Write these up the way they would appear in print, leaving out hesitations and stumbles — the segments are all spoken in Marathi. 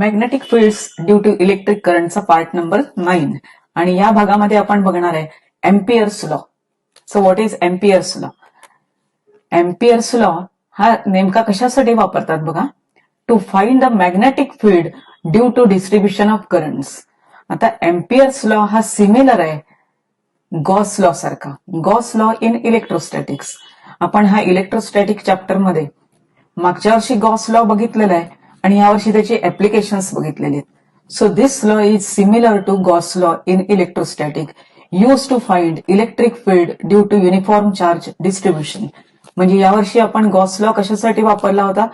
Magnetic fields due to electric करंटचा पार्ट नंबर 9 आणि या भागामध्ये आपण बघणार आहे ampere's law. So what is ampere's law? Ampere's law हा नेमका कशासाठी वापरतात बघा, to find the magnetic field due to distribution of currents. आता एम्पियर्स लॉ हा सिमिलर आहे गॉस लॉ सारखा. Gauss law in electrostatics. आपण हा इलेक्ट्रोस्टॅटिक चॅप्टर मध्ये मागच्या वर्षी गॉस लॉ बघितलेला आहे आणि यावर्षी त्याची ऍप्लिकेशन्स बघितलेली आहेत. So this law is similar to Gauss law in electrostatic use to find electric field due to uniform charge distribution. म्हणजे यावर्षी आपण गॉस लॉ कशासाठी वापरला होता,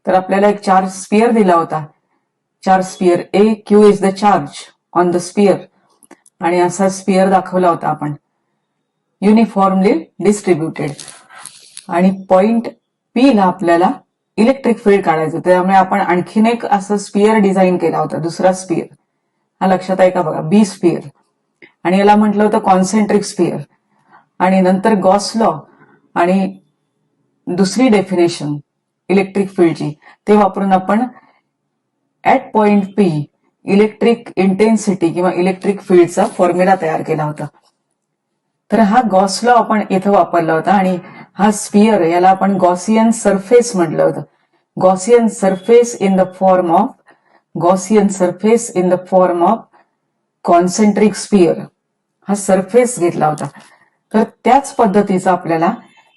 तर आपल्याला एक चार्ज स्पियर दिला होता. Charge sphere a Q is the charge on the sphere आणि असा स्पियर दाखवला होता आपण युनिफॉर्मली डिस्ट्रीब्युटेड. आणि पॉइंट पी ला आपल्याला इलेक्ट्रिक फील्ड काढायचं, त्यामुळे आपण आणखीन एक असं स्पियर डिझाईन केला होता, दुसरा स्पियर. हा लक्षात आहे का बघा, बी स्पियर. आणि याला म्हटलं होतं कॉन्सेंट्रिक स्पियर. आणि नंतर गॉस लॉ आणि दुसरी डेफिनेशन इलेक्ट्रिक फील्डची ते वापरून आपण at point P electric intensity किंवा इलेक्ट्रिक फील्डचा फॉर्म्युला तयार केला होता. तर हा गॉस लॉ आपण इथं वापरला होता. आणि हा स्पियर याला आपण गॉसियन सरफेस म्हटलं होतं. Gaussian surface in the form of concentric sphere हा सरफेस घेतला होता. तर त्याच पद्धतीचा आपल्याला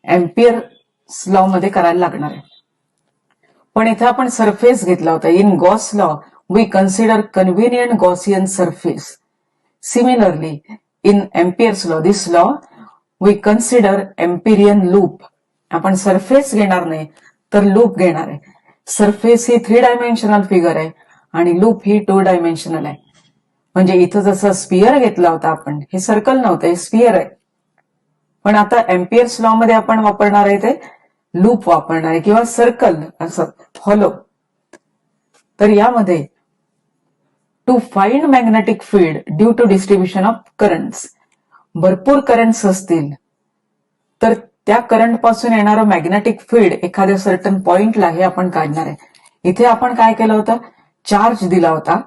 एम्पियर्स लॉ मध्ये करायला लागणार आहे. पण इथे आपण सरफेस घेतला होता. In Gauss law we consider convenient Gaussian surface. Similarly in Ampere's law this law we consider Amperian loop. आपण सरफेस घेणार नाही तर लूप घेणार आहे. सरफेस ही 3 डायमेन्शनल फिगर आहे आणि लूप ही 2 डायमेन्शनल आहे. म्हणजे इथं जसं स्पियर घेतला होता आपण, हे सर्कल नव्हतं, हे स्पियर आहे. पण आता एम्पियर्स लॉ मध्ये आपण वापरणार आहे ते लूप वापरणार आहे किंवा सर्कल असं हॉलो. तर यामध्ये to find magnetic field due to distribution of currents, भरपूर करंट्स असतील तर त्या करंट पासून येणारं मॅग्नेटिक फील्ड एखाद्या सर्टन पॉइंटला हे आपण काढणार आहे. इथे आपण काय केलं होतं, चार्ज दिला होता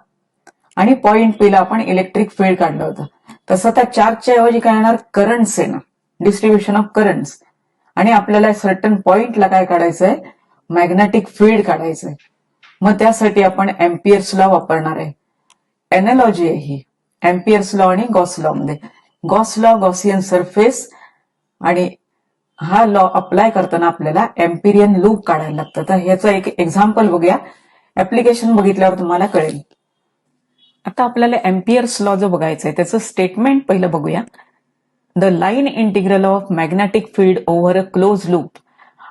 आणि पॉइंट पी ला आपण इलेक्ट्रिक फील्ड काढलं होतं. तसं त्या चार्जच्या ऐवजी काय येणार, करंट्स येणार, डिस्ट्रीब्युशन ऑफ करंट्स. आणि आपल्याला सर्टन पॉइंटला काय काढायचंय, मॅग्नेटिक फील्ड काढायचंय. मग त्यासाठी आपण एम्पियर्स लॉ वापरणार आहे. एनॉलॉजी आहे ही एम्पियर्स लॉ आणि गॉस लॉ मध्ये. गॉस लॉ गॉसियन सरफेस आणि हा लॉ अप्लाय करताना आपल्याला एम्पिरियन लूप काढायला लागतं. तर ह्याचं एक एक्झाम्पल बघूया, ऍप्लिकेशन बघितल्यावर तुम्हाला कळेल. आता आपल्याला एम्पियर्स लॉ जो बघायचा आहे त्याचं स्टेटमेंट पहिलं बघूया. The line integral of magnetic field over a close loop.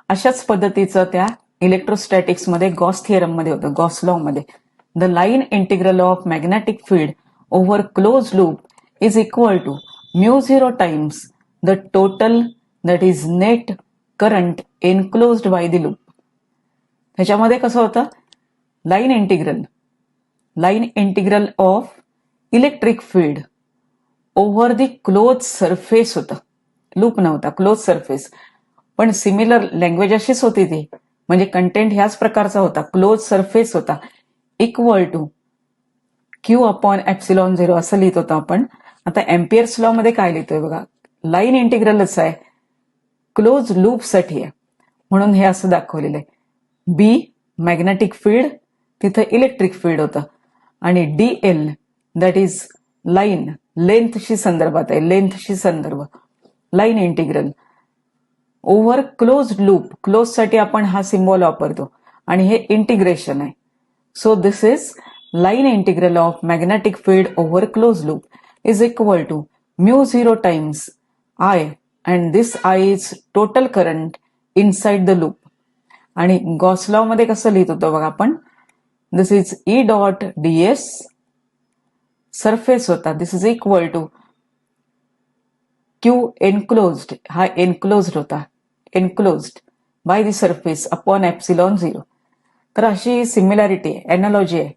अशाच पद्धतीचं त्या इलेक्ट्रोस्टॅटिक्स मध्ये गॉस थिअरम मध्ये होतं, गॉस लॉ मध्ये. The line integral of magnetic field over close loop is equal to μ0 times the total that is net current enclosed by the loop. ह्याच्यामध्ये कसं होतं, line integral of electric field over the close surface होतं, लूप नव्हता, क्लोज सरफेस. पण सिमिलर लँग्वेज अशीच होती ती, म्हणजे कंटेंट ह्याच प्रकारचा होता, क्लोज सरफेस होता. Equal to Q upon epsilon 0 असं लिहित होतो आपण. आता एम्पियर्स लॉ मध्ये काय लिहितोय बघा, लाईन इंटिग्रलच आहे, क्लोज लूप साठी आहे, म्हणून हे असं दाखवलेलं आहे. बी मॅग्नेटिक फील्ड, तिथं इलेक्ट्रिक फील्ड होतं. आणि डीएल दॅट इज लाईन, लेंथशी संदर्भात आहे, लेंथशी संदर्भ. Line integral over close loop, close साठी आपण हा सिम्बॉल वापरतो आणि हे इंटिग्रेशन आहे. So this is line integral of magnetic field over close loop is equal to μ0 times I and this I is total current inside the loop. आणि गॉस लॉ मध्ये कसं लिहित होतो बघा आपण, this is e dot d s surface होता, this is equal to q enclosed, हा एनक्लोज्ड होता, enclosed by the surface upon epsilon 0. तर अशी सिमिलॅरिटी आहे, एनॉलॉजी आहे.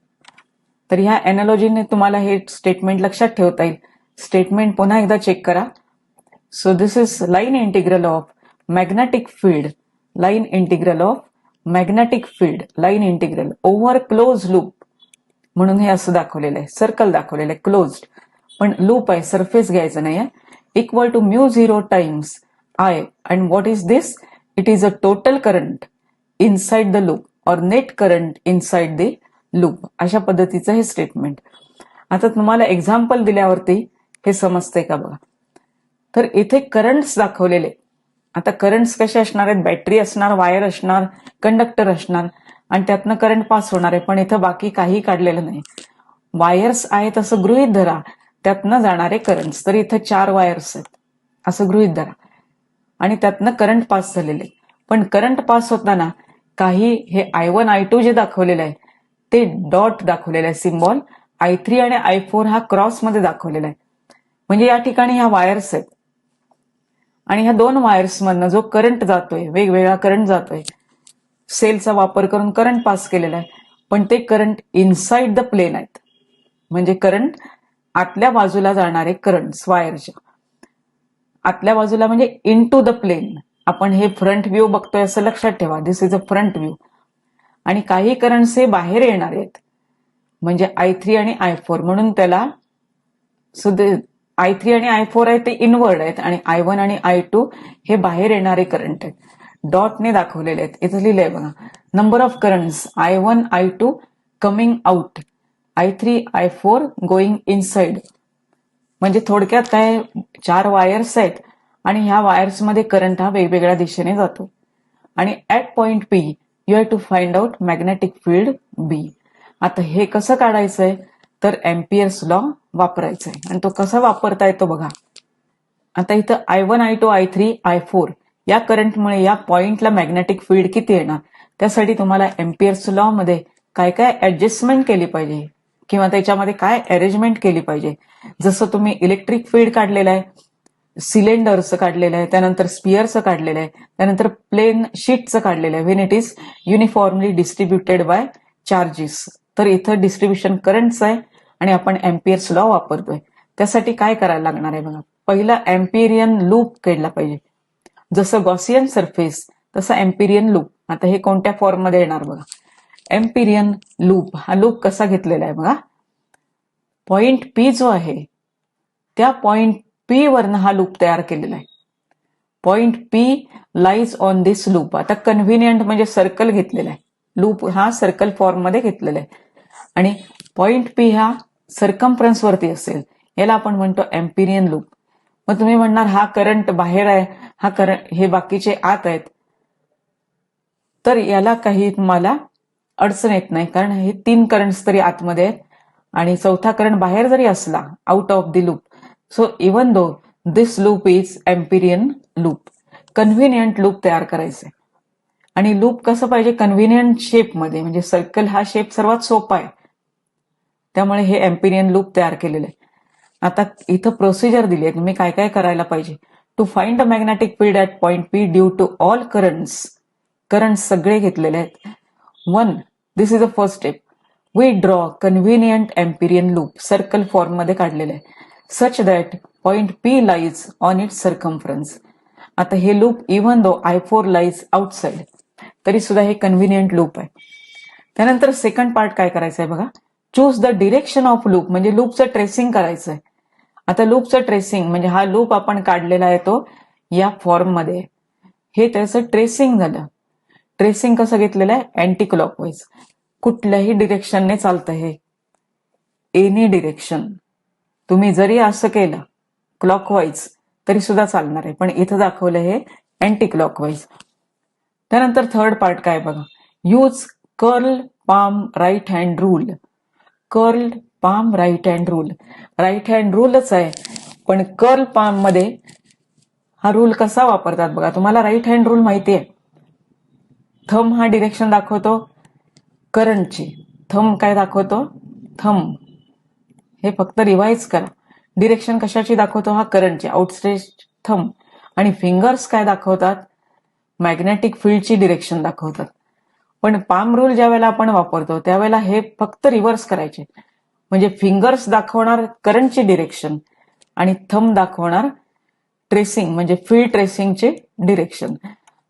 तर ह्या एनॉलॉजीने तुम्हाला हे स्टेटमेंट लक्षात ठेवता येईल. स्टेटमेंट पुन्हा एकदा चेक करा. So this is line integral of magnetic field, line integral over close loop म्हणून हे असं दाखवलेलं आहे, सर्कल दाखवलेलं आहे, क्लोज्ड. पण लूप आहे, सरफेस घ्यायचं नाहीये. Equal to μ0 times I, and what is this? It is a total current inside the loop or net current inside the loop. अशा पद्धतीचं हे स्टेटमेंट. आता तुम्हाला एक्झाम्पल दिल्यावरती हे समजतंय का बघा. तर इथे करंट्स दाखवलेले. आता करंट्स कसे असणार आहेत? बॅटरी असणार, वायर असणार, कंडक्टर असणार आणि त्यातनं करंट पास होणार आहे. पण इथं बाकी काही काढलेलं नाही. वायर्स आहेत असं गृहीत धरा, त्यातनं जाणारे करंट्स. तर इथं 4 वायर्स आहेत असं गृहीत धरा आणि त्यातनं करंट पास झालेले. पण करंट पास होताना काही हे I1 I2 जे दाखवलेलं आहे ते डॉट दाखवलेलं आहे, सिम्बॉल. I3 आणि I4 हा क्रॉस मध्ये दाखवलेला आहे. म्हणजे या ठिकाणी ह्या वायर्स आहेत आणि ह्या 2 वायर्स मधनं जो करंट जातोय, वेगवेगळा करंट जातोय, सेलचा वापर करून करंट पास केलेला आहे. पण ते करंट इनसाइड द प्लेन आहेत. म्हणजे करंट आतल्या बाजूला जाणारे करंट्स वायरच्या आतल्या बाजूला, म्हणजे इन टू द प्लेन. आपण हे फ्रंट व्ह्यू बघतोय असं लक्षात ठेवा, दिस इज अ फ्रंट व्ह्यू. आणि काही करंट्स हे बाहेर येणार आहेत, म्हणजे I3 आणि I4. म्हणून त्याला I3 आणि I4 आहे ते इनवर्ड आहेत आणि I1 आणि I2 हे बाहेर येणारे करंट आहेत, डॉटने दाखवलेले आहेत. इथं लिहिलंय बघा, number of currents I1 I2 coming out, I3 I4 going inside. म्हणजे थोडक्यात काय, 4 वायर्स आहेत आणि ह्या वायर्स मध्ये करंट हा वेगवेगळ्या दिशेने जातो. आणि at point P you have to find out magnetic field B. आता हे कसं काढायचंय, तर एम्पियर्स लॉ वापरायचा आहे. आणि तो कसा वापरता येतो बघा. आता इथं I1 I2 I3 I4 या करंटमुळे या पॉइंटला मॅग्नेटिक फील्ड किती येणार, त्यासाठी तुम्हाला एम्पियर्स लॉ मध्ये काय काय ऍडजस्टमेंट केली पाहिजे किंवा त्याच्यामध्ये काय अरेंजमेंट केली पाहिजे. जसं तुम्ही इलेक्ट्रिक फील्ड काढलेलं आहे, सिलेंडरचं काढलेलं आहे, त्यानंतर स्पिअरचं काढलेलं आहे, त्यानंतर प्लेन शीटचं काढलेलं आहे, when it is uniformly distributed by charges. तर इथं डिस्ट्रीब्युशन करंटचं आहे आणि आपण एम्पियर्स लॉ वापरतोय. त्यासाठी काय करायला लागणार आहे बघा. पहिला एम्पिरियन लूप काढला पाहिजे. जसं गॉसियन सरफेस तसं एम्पिरियन लूप. आता हे कोणत्या फॉर्म मध्ये येणार बघा. एम्पिरियन लूप, हा लूप कसा घेतलेला आहे बघा. पॉइंट P जो आहे त्या पॉइंट P वरनं हा लूप तयार केलेला आहे. Point P lies on this loop. आता कन्व्हिनियंट म्हणजे सर्कल घेतलेला आहे, लूप हा सर्कल फॉर्म मध्ये घेतलेला आहे आणि पॉइंट P हा सर्कम्फरन्स वरती असेल, याला आपण म्हणतो एम्पिरियन लूप. मग तुम्ही म्हणणार हा करंट बाहेर आहे, हा करंट हे बाकीचे आत आहेत. तर याला काही तुम्हाला अडचण येत नाही, कारण हे 3 करंट्स तरी आतमध्ये आहेत आणि चौथा करंट बाहेर जरी असला out of the loop, so even though this loop is Amperian loop. Convenient loop तयार करायचंय आणि लूप कसं पाहिजे, कन्व्हिनियंट शेप मध्ये. म्हणजे सर्कल हा शेप सर्वात सोपा आहे, त्यामुळे हे एम्पिरियन लूप तयार केलेलं आहे. आता इथं प्रोसिजर दिली आहे, तुम्ही काय काय करायला पाहिजे. To find the magnetic field at point P due to all currents. Currents सगळे घेतलेले आहेत. 1. This is a first step. We draw convenient Amperian loop. Circle form मध्ये काढलेलं आहे. Such that point P lies on it circumference. आता हे loop even though I4 lies outside, तरी सुद्धा हे कन्व्हिनियंट लूप आहे. त्यानंतर सेकंड पार्ट काय करायचं आहे बघा. Choose the direction of loop. म्हणजे लूपचं ट्रेसिंग करायचं आहे. आता लूपचं ट्रेसिंग म्हणजे हा लूप आपण काढलेला आहे तो या फॉर्म मध्ये, हे त्याचं ट्रेसिंग झालं. ट्रेसिंग कसं घेतलेलं आहे, अँटी क्लॉकवाईज. कुठल्याही डिरेक्शनने चालतं हे, एनी डिरेक्शन. तुम्ही जरी असं केलं क्लॉकवाईज तरी सुद्धा चालणार आहे, पण इथं दाखवलं हे अँटी क्लॉकवाईज. त्यानंतर थर्ड पार्ट काय बघा. Use curl palm right hand rule. Curl palm right hand rule. Right hand रूलच आहे, पण कर्ल पाम मध्ये हा रूल कसा वापरतात बघा. तुम्हाला राईट हँड रूल माहिती आहे. थंब हा डिरेक्शन दाखवतो करंटची. थंब काय दाखवतो, थंब. हे फक्त रिवाइज करा. डिरेक्शन कशाची दाखवतो, हा करंटची, आउटस्ट्रेच थंब. आणि फिंगर्स काय दाखवतात, मॅग्नेटिक फील्डची डिरेक्शन दाखवतात. पण पाम रूल ज्या वेळेला आपण वापरतो त्यावेळेला हे फक्त रिव्हर्स करायचे. म्हणजे फिंगर्स दाखवणार करंटची डिरेक्शन आणि थंब दाखवणार ट्रेसिंग म्हणजे फील्ड ट्रेसिंगचे डिरेक्शन.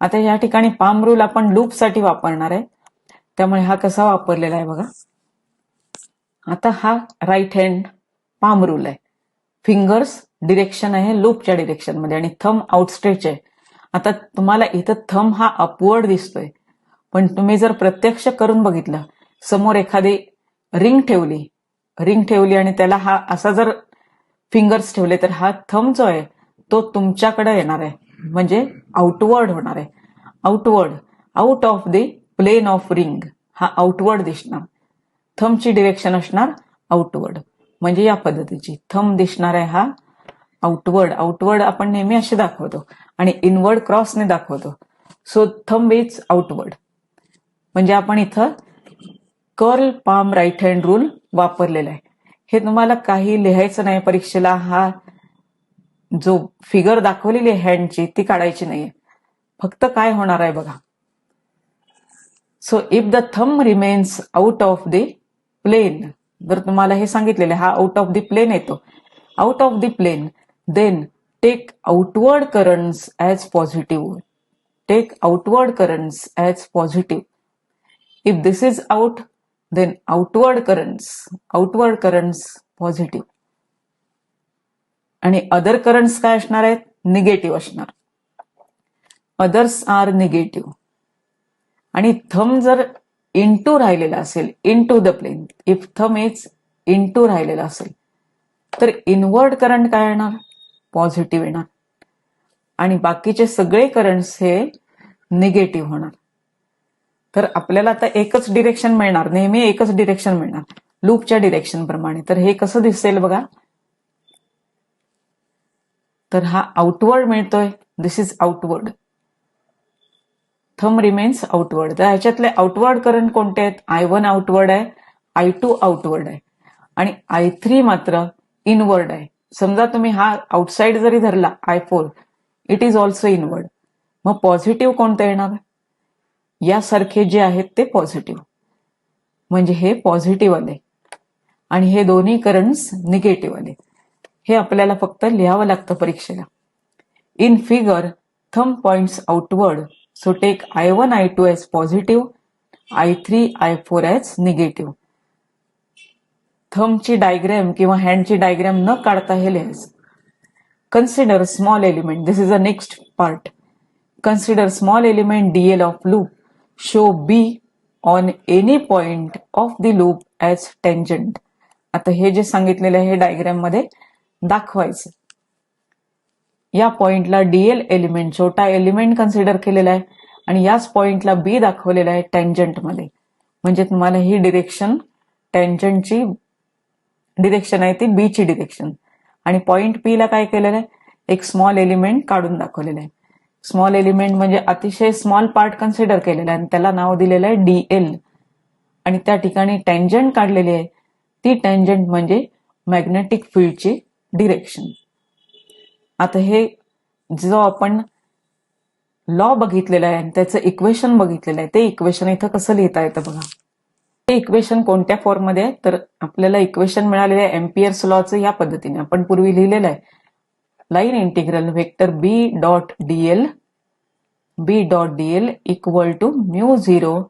आता या ठिकाणी पाम रूल आपण लूपसाठी वापरणार आहे, त्यामुळे हा कसा वापरलेला आहे बघा. आता हा राईट हँड पाम रूल आहे. फिंगर्स डिरेक्शन आहे लूपच्या डिरेक्शन मध्ये आणि थंब आउटस्ट्रेच आहे. आता तुम्हाला इथं थंब हा अपवर्ड दिसतोय, पण तुम्ही जर प्रत्यक्ष करून बघितलं, समोर एखादी रिंग ठेवली आणि त्याला हा असा जर फिंगर्स ठेवले तर हा थंब जो आहे तो तुमच्याकडे येणार आहे, म्हणजे आउटवर्ड होणार आहे. Outward, out of the plane of ring, हा आउटवर्ड दिसणार. थंबची डिरेक्शन असणार आउटवर्ड, म्हणजे या पद्धतीची थंब दिसणार आहे हा आउटवर्ड. आउटवर्ड आपण नेहमी असे दाखवतो आणि इनवर्ड क्रॉसने दाखवतो. So thumb is outward. म्हणजे आपण इथं curl palm right hand rule वापरलेला आहे. हे तुम्हाला काही लिहायचं नाही परीक्षेला. हा जो फिगर दाखवलेली आहे हँडची ती काढायची नाहीये. फक्त काय होणार आहे बघा. So if the thumb remains out of the plane, जर तुम्हाला हे सांगितलेलं हा आउट ऑफ द प्लेन येतो, out of the plane, then take outward currents as positive. Take outward currents as positive. If this is out, then outward currents positive. आणि अदर करंट्स काय असणार आहेत, निगेटिव्ह असणार. Others are negative. आणि थंब जर इनटू राहिलेला असेल, into the plane, if thumb is into राहिलेला असेल तर इनवर्ड करंट काय येणार, पॉझिटिव्ह येणार. आणि बाकीचे सगळे करंट्स हे निगेटिव्ह होणार. तर आपल्याला आता एकच डिरेक्शन मिळणार, नेहमी एकच डिरेक्शन मिळणार लूपच्या डिरेक्शन प्रमाणे. तर हे कसं दिसेल बघा. तर हा आउटवर्ड मिळतोय, this is outward. Thumb remains outward. तर ह्याच्यातले आउटवर्ड करंट कोणते आहेत, I1 आउटवर्ड आहे, I2 आउटवर्ड आहे आणि I3 मात्र इनवर्ड आहे. समजा तुम्ही हा आउटसाइड जरी धरला I4, it is also inward. मग पॉझिटिव्ह कोणतं येणार, यासारखे जे आहेत ते पॉझिटिव्ह, म्हणजे हे पॉझिटिव्ह आले आणि हे दोन्ही करंट्स निगेटिव्ह आले. हे आपल्याला फक्त लिहावं लागतं परीक्षेला. In figure thumb points outward, so take I1 I2 as positive, I3 I4 as negative. थंबची डायग्रॅम किंवा हँडची डायग्रॅम न काढता हे लिहायचं. Consider small element, this is a next part. Consider small element dl of loop. Show B on any point of the loop as tangent. आता हे जे सांगितलेलं आहे हे डायग्राम मध्ये दाखवायचं. या पॉइंटला डीएल एलिमेंट, छोटा एलिमेंट कन्सिडर केलेला आहे आणि याच पॉइंटला बी दाखवलेला आहे टँजंट मध्ये. म्हणजे तुम्हाला ही डिरेक्शन, टँजंटची डिरेक्शन आहे ती बी ची डिरेक्शन. आणि पॉइंट पी ला काय केलेलं आहे, एक स्मॉल एलिमेंट काढून दाखवलेलं आहे. स्मॉल एलिमेंट म्हणजे अतिशय स्मॉल पार्ट कन्सिडर केलेला आहे आणि त्याला नाव दिलेलं आहे डीएल. आणि त्या ठिकाणी टँजंट काढलेली आहे, ती टँजंट म्हणजे मॅग्नेटिक फील्डची डिरेक्शन. आता हे जो आपण लॉ बघितलेला आहे आणि त्याचं इक्वेशन बघितलेलं आहे, ते इक्वेशन इथं कसं लिहिता येतं बघा. ते इक्वेशन कोणत्या फॉर्ममध्ये आहे, तर आपल्याला इक्वेशन मिळालेलं आहे एम्पियर्स लॉचं या पद्धतीने. आपण पूर्वी लिहिलेलं आहे, line integral vector B dot d l equal to म्यू0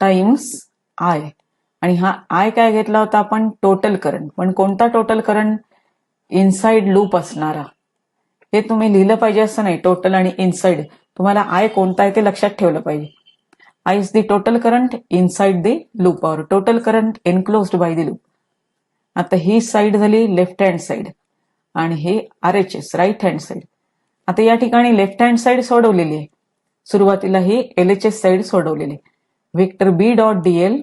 टाइम्स आय. आणि हा आय काय घेतला होता आपण, टोटल करंट. पण कोणता टोटल करंट, इनसाइड लूप असणारा. हे तुम्ही लिहिलं पाहिजे असं नाही, टोटल आणि इनसाइड. तुम्हाला आय कोणता आहे ते लक्षात ठेवलं पाहिजे. I is the total current inside the loop और total current enclosed by the loop. आता ही साइड झाली लेफ्ट हँड साइड आणि हे RHS राईट हँड साइड. आता या ठिकाणी लेफ्ट हँड साइड सोडवलेली आहे, सुरुवातीला ही LHS साइड सोडवलेली. Vector B dot d l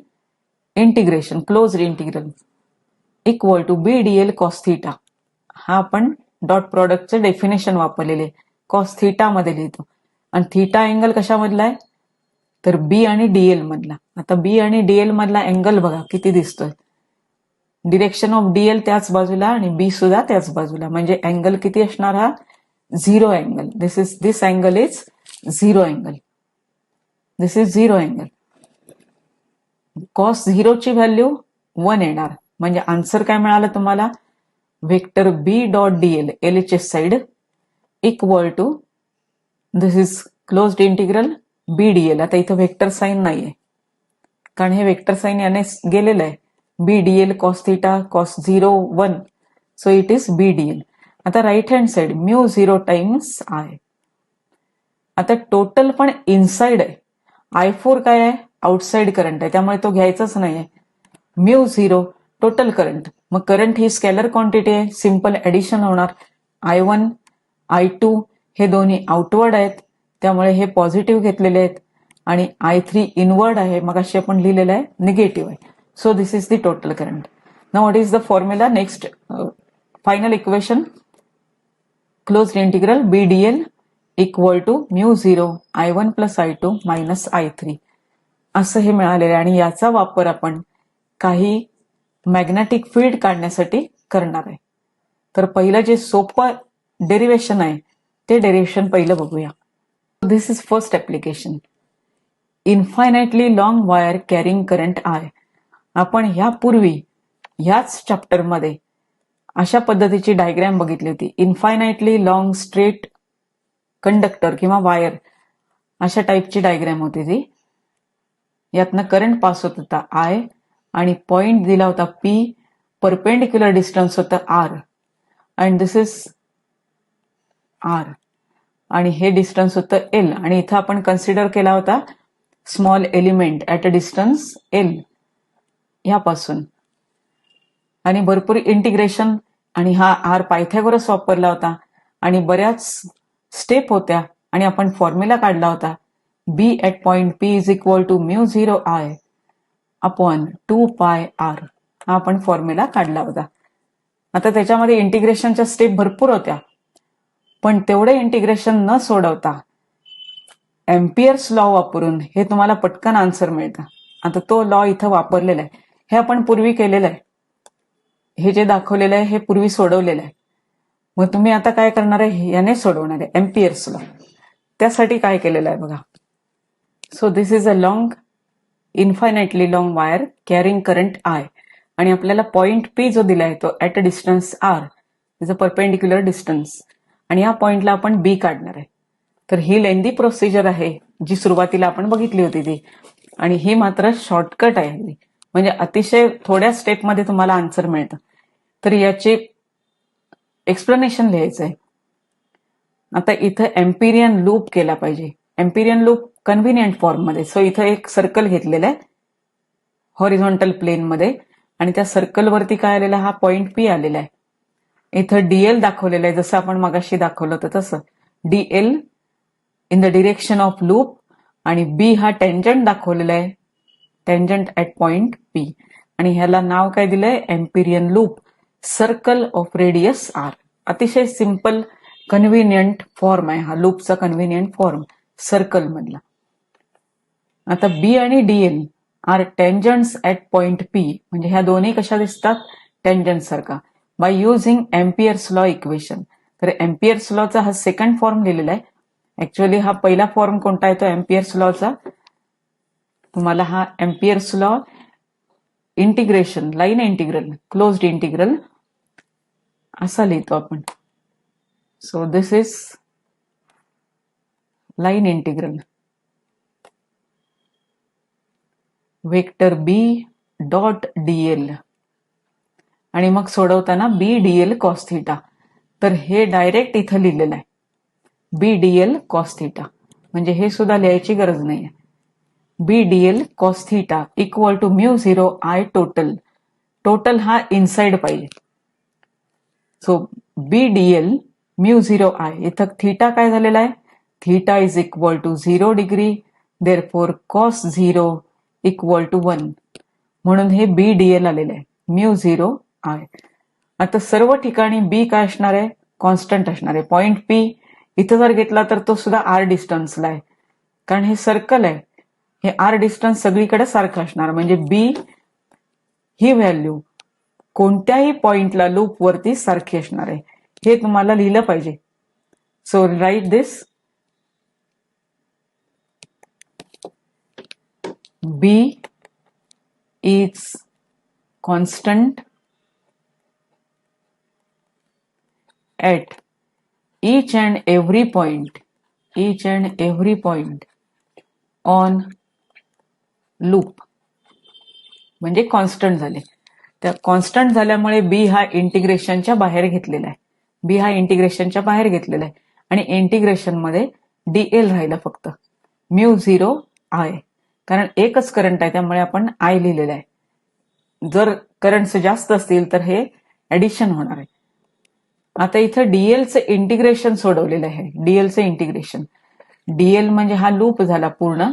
integration closed integral equal to b d l cos theta. हा आपण डॉट प्रोडक्टचं डेफिनेशन वापरलेले, कॉस थिटा मध्ये लिहितो. आणि थिटा अँगल कशामधला आहे, तर बी आणि डीएल मधला. आता बी आणि डीएल मधला अँगल बघा किती दिसतोय. डिरेक्शन ऑफ डीएल त्याच बाजूला आणि बी सुद्धा त्याच बाजूला, म्हणजे अँगल किती असणार, हा 0 angle. This angle is 0 angle. This is 0 angle. Cos 0 ची व्हॅल्यू 1 येणार. म्हणजे आन्सर काय मिळालं तुम्हाला, vector B dot DL LHS side equal to this is closed integral B DL. आता इथं वेक्टर साईन नाहीये कारण हे वेक्टर साईन याने गेलेलं आहे, BDL cos theta cos 0 1. So it is BDL. आता right hand side mu 0 times I. आता टोटल पण इनसाइड आहे. I4 काय आहे, आउटसाइड करंट आहे, त्यामुळे तो घ्यायचाच नाहीये. म्यू 0 टोटल करंट, मग करंट ही स्केलर क्वांटिटी आहे, सिंपल ऍडिशन होणार. I1 I2 हे दोन्ही आउटवर्ड आहेत, त्यामुळे हे पॉझिटिव्ह घेतलेले आहेत, आणि I3 इनवर्ड आहे, मग अशी आपण लिहिलेलं आहे निगेटिव्ह आहे. So this is the total current. Now what is the formula? Next final equation, closed integral BDL equal to mu 0 I1 plus I2 minus I3 असं हे मिळालेलं आहे. आणि याचा वापर आपण काही मॅग्नेटिक फील्ड काढण्यासाठी करणार आहे. तर पहिलं जे सोपं डेरिव्हेशन आहे ते डेरिव्हेशन पहिलं बघूया. This is first application, infinitely long wire carrying current I. आपण ह्यापूर्वी ह्याच चॅप्टरमध्ये अशा पद्धतीची डायग्रॅम बघितली होती. इन्फायनाइटली लॉंग स्ट्रेट कंडक्टर किंवा वायर अशा टाईपची डायग्रॅम होती ती. यातनं करंट पास होत होता I, आणि पॉइंट दिला होता P, परपेंडिक्युलर डिस्टन्स होतं R, and this is R, आणि हे डिस्टन्स होतं L. आणि इथं आपण कन्सिडर केला होता small element at a distance L ह्यापासून, आणि भरपूर इंटिग्रेशन, आणि हा R पायथागोरस वापरला होता, आणि बऱ्याच स्टेप होत्या, आणि आपण फॉर्म्युला काढला होता B at point P is equal to mu 0 I upon 2 pi R. हा आपण फॉर्म्युला काढला होता. आता त्याच्यामध्ये इंटिग्रेशनच्या स्टेप भरपूर होत्या, पण तेवढे इंटिग्रेशन न सोडवता एम्पियर्स लॉ वापरून हे तुम्हाला पटकन आन्सर मिळतं. आता तो लॉ इथं वापरलेला आहे. हे आपण पूर्वी केलेलं आहे. हे जे दाखवलेलं आहे हे पूर्वी सोडवलेलं आहे. मग तुम्ही आता काय करणार आहे, याने सोडवणार आहे एम्पियर्स लॉ. त्यासाठी काय केलेलं आहे बघा. So this is a long, infinitely long wire carrying current I, आणि आपल्याला पॉइंट P जो दिलाय तो at a distance R is a perpendicular distance, आणि या पॉइंटला आपण B काढणार आहे. तर ही लेंदी प्रोसिजर आहे जी सुरुवातीला आपण बघितली होती ती, आणि ही मात्र शॉर्टकट आहे, म्हणजे अतिशय थोड्या स्टेपमध्ये तुम्हाला आन्सर मिळतं. तर याचे एक्सप्लेनेशन लिहायचं आहे. आता इथं एम्पिरियन लूप केला पाहिजे. एम्पिरियन लूप कन्व्हिनियंट फॉर्म मध्ये. सो इथं एक सर्कल घेतलेलं आहे हॉरिझॉन्टल प्लेन मध्ये, आणि त्या सर्कलवरती काय आलेला, हा पॉइंट P आलेला आहे. इथं DL दाखवलेलं आहे, जसं आपण मगाशी दाखवलं होतं तसं DL in the direction of loop, आणि B हा टेंजंट दाखवलेला आहे, टेंजंट ऍट पॉइंट P, आणि ह्याला नाव काय दिलंय, Amperian loop, circle of radius R. अतिशय सिंपल कन्व्हिनियंट फॉर्म आहे हा लूपचा, कन्व्हिनियंट फॉर्म सर्कल मधला. आता B आणि DL are tangents at point P, म्हणजे ह्या दोन्ही कशा दिसतात, टेंजंट सारखा, by using Ampere's law equation. तर एम्पियर्स लॉचा हा सेकंड फॉर्म लिहिलेला आहे. ऍक्च्युअली हा पहिला फॉर्म कोणता आहे तो एम्पियर्स लॉचा, तुम्हाला हा Ampere's law integration, line integral, closed integral असा लिहितो आपण. So this is line integral vector B dot DL, आणि मग सोडवताना BDL cos थीटा. तर हे डायरेक्ट इथं लिहिलेलं आहे BDL cos थीटा, म्हणजे हे सुद्धा लिहायची गरज नाहीये. BDL cos theta equal to mu 0 I total. Total हा इनसाइड पाहिजे. सो BDL म्यू 0 I, इथं थीटा काय झालेला आहे, theta is equal to 0 degree, therefore cos 0 equal to 1, म्हणून हे BDL आलेलं आहे म्यू 0 I. आता सर्व ठिकाणी B काय असणार आहे, कॉन्स्टंट असणार आहे. पॉइंट P इथं जर घेतला तर तो सुद्धा R डिस्टन्सला आहे, कारण हे सर्कल आहे, हे R डिस्टन्स सगळीकडे सारखं असणार, म्हणजे B ही व्हॅल्यू कोणत्याही पॉइंटला लूप वरती सारखी असणार आहे. हे तुम्हाला लिहिलं पाहिजे. So right this, B is constant at each and every point on loop, म्हणजे कॉन्स्टंट झाले. त्या कॉन्स्टंट झाल्यामुळे बी हा इंटिग्रेशनच्या बाहेर घेतलेला आहे. बी हा इंटिग्रेशनच्या बाहेर घेतलेला आहे आणि इंटिग्रेशन मध्ये डीएल राहिलं फक्त म्यू 0 आय. कारण एकच करंट आहे त्यामुळे आपण आय लिहिलेलं आहे. जर करंट्स जास्त असतील तर हे ऍडिशन होणार आहे. आता इथं डीएलचं इंटिग्रेशन सोडवलेलं आहे. डीएलचं इंटिग्रेशन, डीएल म्हणजे हा लूप झाला पूर्ण.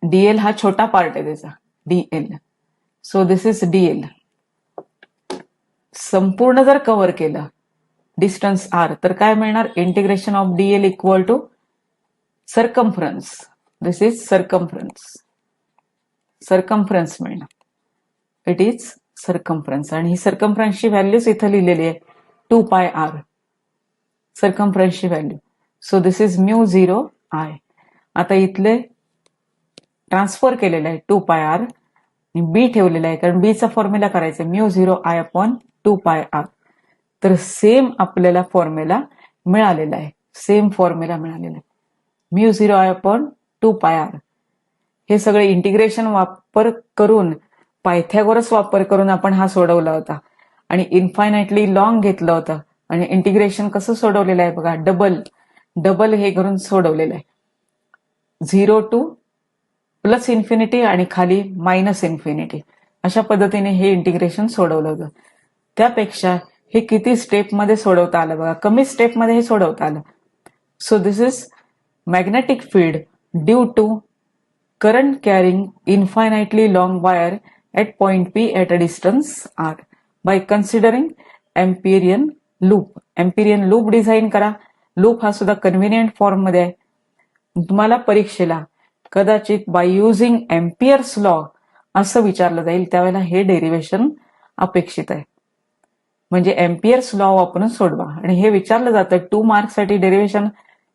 डीएल हा छोटा पार्ट आहे त्याचा, d l. So this is d l. संपूर्ण जर कव्हर केलं डिस्टन्स आर तर काय मिळणार? Integration of d l equal to circumference. This is circumference. Circumference मिळणार. It is circumference. आणि ही सर्कम्फरन्सची व्हॅल्यूच इथं लिहिलेली आहे 2 पाय आर. सर्कम्फरन्सची value. So this is mu 0 I. आता इथले ट्रान्सफर केलेलं आहे 2 पाय आर आणि बी ठेवलेला आहे कारण बीचा फॉर्म्युला करायचा mu 0 I upon 2 pi R. तर सेम आपल्याला फॉर्म्युला मिळालेला आहे. सेम फॉर्म्युला मिळालेला आहे mu 0 I upon 2 pi R. हे सगळे इंटिग्रेशन वापर करून, पायथागोरस वापर करून आपण हा सोडवला होता आणि इन्फायनाइटली लॉंग घेतलं होतं. आणि इंटिग्रेशन कसं सोडवलेलं आहे बघा, डबल हे करून सोडवलेलं आहे. 0 टू प्लस इन्फिनिटी आणि खाली मायनस इन्फिनिटी अशा पद्धतीने हे इंटिग्रेशन सोडवलं होतं. त्यापेक्षा हे किती स्टेपमध्ये सोडवता आलं बघा, कमी स्टेपमध्ये हे सोडवता आलं. So this is magnetic field due to current carrying infinitely long wire at point P at a distance r by considering Amperian loop. Amperian loop design करा. लूप हा सुद्धा कन्व्हिनियंट फॉर्म मध्ये आहे. तुम्हाला परीक्षेला कदाचित बाय युझिंग एम्पियर्स लॉ असं विचारलं जाईल, त्यावेळेला हे डेरिव्हेशन अपेक्षित आहे. म्हणजे एम्पियर्स लॉ वापरून सोडवा. आणि हे विचारलं जातं 2 मार्क्ससाठी. डेरिव्हेशन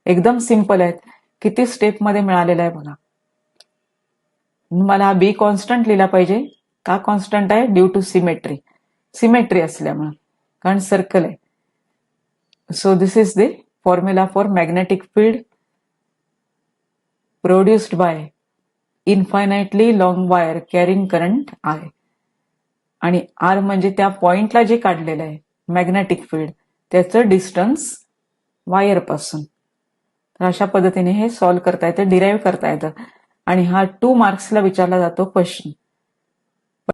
एकदम सिंपल आहेत. किती स्टेपमध्ये मिळालेलं आहे बघा. मला हा बी कॉन्स्टंट लिहिला पाहिजे. का कॉन्स्टंट आहे? Due to symmetry. सिमेट्री असल्यामुळे, कारण सर्कल आहे. So this is the formula for magnetic field produced by infinitely long wire carrying current I. आणि आर म्हणजे त्या पॉइंटला जे काढलेलं आहे मॅग्नेटिक फील्ड त्याचं डिस्टन्स वायर पासून. तर अशा पद्धतीने हे सॉल्व्ह करता येतं, डिराईव्ह करता येतं. आणि हा 2 मार्क्सला विचारला जातो क्वेश्चन.